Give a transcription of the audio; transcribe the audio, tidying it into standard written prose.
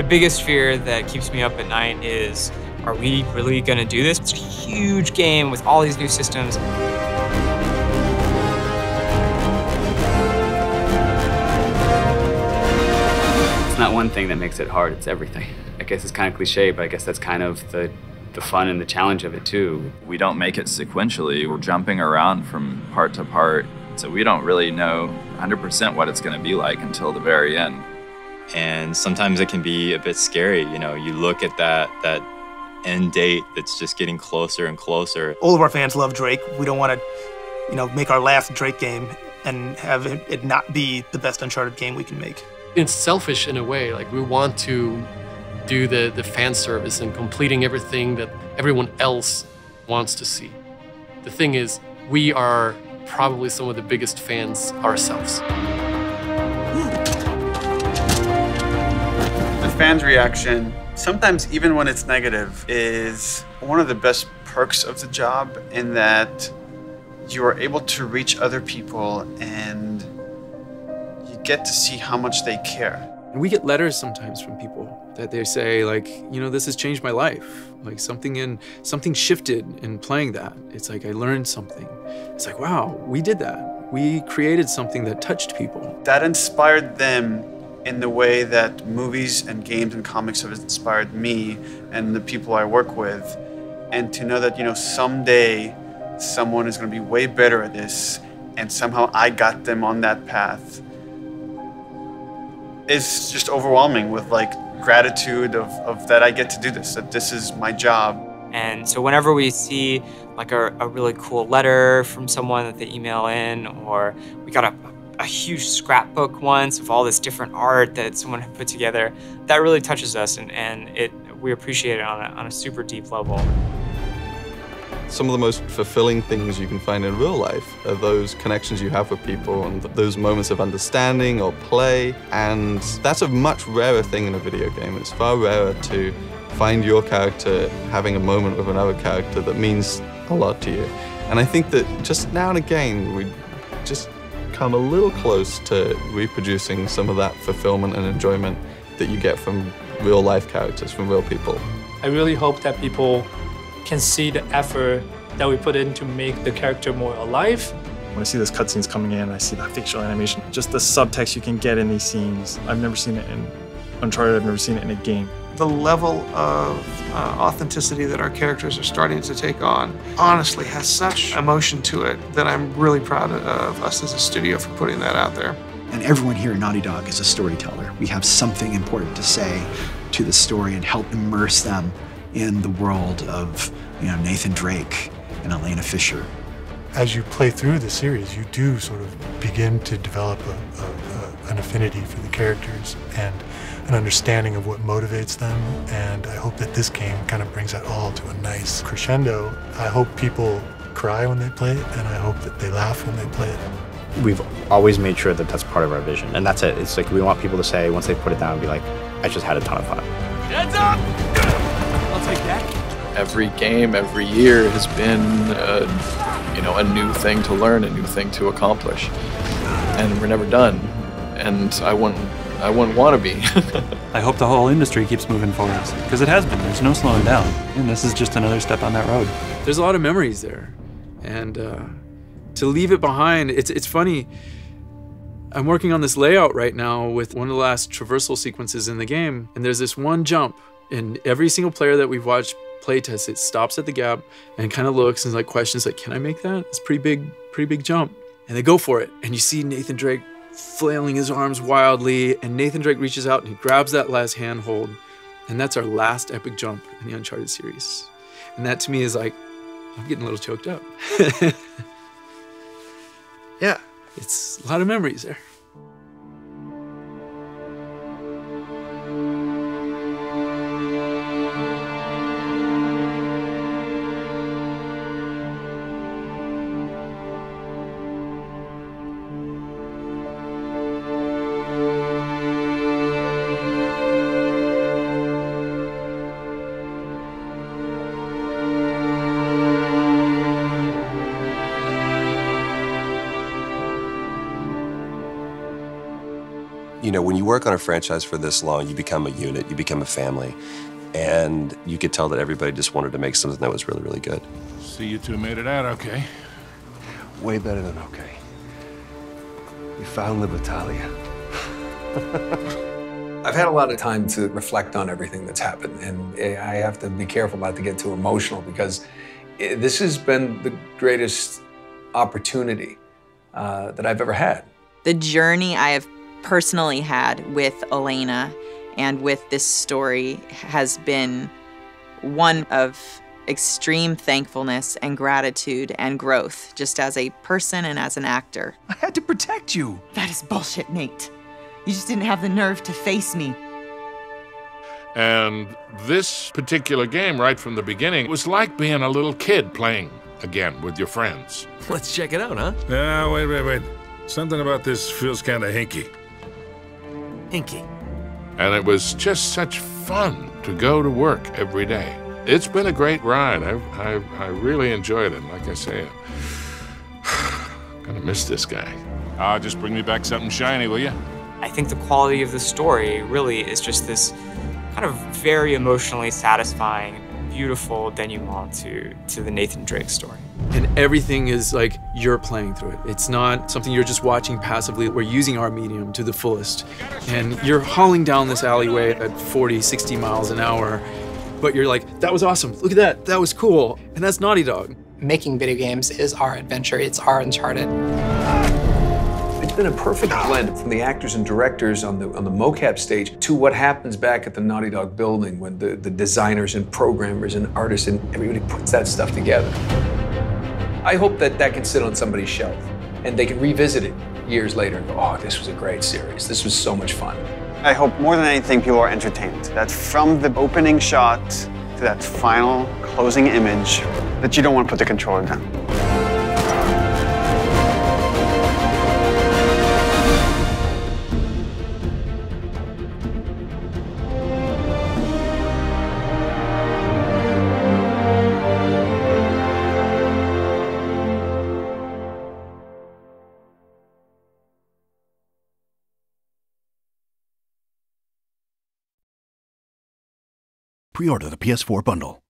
biggest fear that keeps me up at night is, are we really gonna do this? It's a huge game with all these new systems. It's not one thing that makes it hard, it's everything. I guess it's kind of cliche, but I guess that's kind of the fun and the challenge of it too. We don't make it sequentially. We're jumping around from part to part, so we don't really know 100% what it's gonna be like until the very end. And sometimes it can be a bit scary, you know, you look at that end date that's just getting closer and closer. All of our fans love Drake. We don't want to, make our last Drake game and have it not be the best Uncharted game we can make. It's selfish in a way, like we want to do the fan service and completing everything that everyone else wants to see. The thing is, we are probably some of the biggest fans ourselves. The fans' reaction, sometimes even when it's negative, is one of the best perks of the job, in that you are able to reach other people and you get to see how much they care. And we get letters sometimes from people that they say, like, this has changed my life. Like something shifted in playing that. It's like I learned something. It's like, wow, we did that. We created something that touched people. That inspired them in the way that movies and games and comics have inspired me and the people I work with. And to know that, someday someone is going to be way better at this, and somehow I got them on that path, is just overwhelming with gratitude of that I get to do this, that this is my job. And so whenever we see a really cool letter from someone that they email in, or we got a huge scrapbook once of all this different art that someone had put together, that really touches us, and we appreciate it on a super deep level. Some of the most fulfilling things you can find in real life are those connections you have with people and those moments of understanding or play. And that's a much rarer thing in a video game. It's far rarer to find your character having a moment with another character that means a lot to you. And I think that just now and again, we just come a little close to reproducing some of that fulfillment and enjoyment that you get from real life characters, from real people. I really hope that people can see the effort that we put in to make the character more alive. When I see those cutscenes coming in, I see the facial animation, just the subtext you can get in these scenes. I've never seen it in Uncharted, I've never seen it in a game. The level of authenticity that our characters are starting to take on honestly has such emotion to it that I'm really proud of us as a studio for putting that out there. And everyone here at Naughty Dog is a storyteller. We have something important to say to the story and help immerse them in the world of Nathan Drake and Elena Fisher. As you play through the series, you do sort of begin to develop an affinity for the characters and an understanding of what motivates them, and I hope that this game kind of brings that all to a nice crescendo. I hope people cry when they play it, and I hope that they laugh when they play it. We've always made sure that that's part of our vision, and that's it. It's like we want people to say, once they put it down, be like, I just had a ton of fun. Heads up! I'll take that. Every game, every year has been, a new thing to learn, a new thing to accomplish, and we're never done. And I wouldn't want to be. I hope the whole industry keeps moving forward, because it has been. There's no slowing down, and this is just another step on that road. There's a lot of memories there, and to leave it behind, it's funny. I'm working on this layout right now with one of the last traversal sequences in the game, and there's this one jump, and every single player that we've watched playtest it stops at the gap and kind of looks and questions can I make that? It's a pretty big jump. And they go for it, and you see Nathan Drake flailing his arms wildly, and Nathan Drake reaches out and he grabs that last handhold, and that's our last epic jump in the Uncharted series. And that to me is I'm getting a little choked up. Yeah, it's a lot of memories there. You know, when you work on a franchise for this long, you become a unit, you become a family. And you could tell that everybody just wanted to make something that was really, really good. See, you two made it out okay. Way better than okay. We found Libertalia. I've had a lot of time to reflect on everything that's happened, and I have to be careful not to get too emotional because this has been the greatest opportunity that I've ever had. The journey I have personally had with Elena and with this story has been one of extreme thankfulness and gratitude and growth, just as a person and as an actor. I had to protect you. That is bullshit, Nate. You just didn't have the nerve to face me. And this particular game, right from the beginning, was like being a little kid playing again with your friends. Let's check it out, huh? Wait. Something about this feels kind of hinky. Hinky. And it was just such fun to go to work every day. It's been a great ride. I really enjoyed it. Like I say, I'm gonna miss this guy. Just bring me back something shiny, will you? I think the quality of the story really is just this kind of very emotionally satisfying, beautiful denouement to the Nathan Drake story. And everything is like you're playing through it. It's not something you're just watching passively. We're using our medium to the fullest. And you're hauling down this alleyway at 40, 60 miles an hour, but you're like, that was awesome. Look at that. That was cool. And that's Naughty Dog. Making video games is our adventure. It's our Uncharted. It's been a perfect blend from the actors and directors on the mocap stage to what happens back at the Naughty Dog building when the designers and programmers and artists and everybody puts that stuff together. I hope that that can sit on somebody's shelf and they can revisit it years later and go, oh, this was a great series. This was so much fun. I hope more than anything people are entertained. That from the opening shot to that final closing image, that you don't want to put the controller down. Pre-order the PS4 bundle.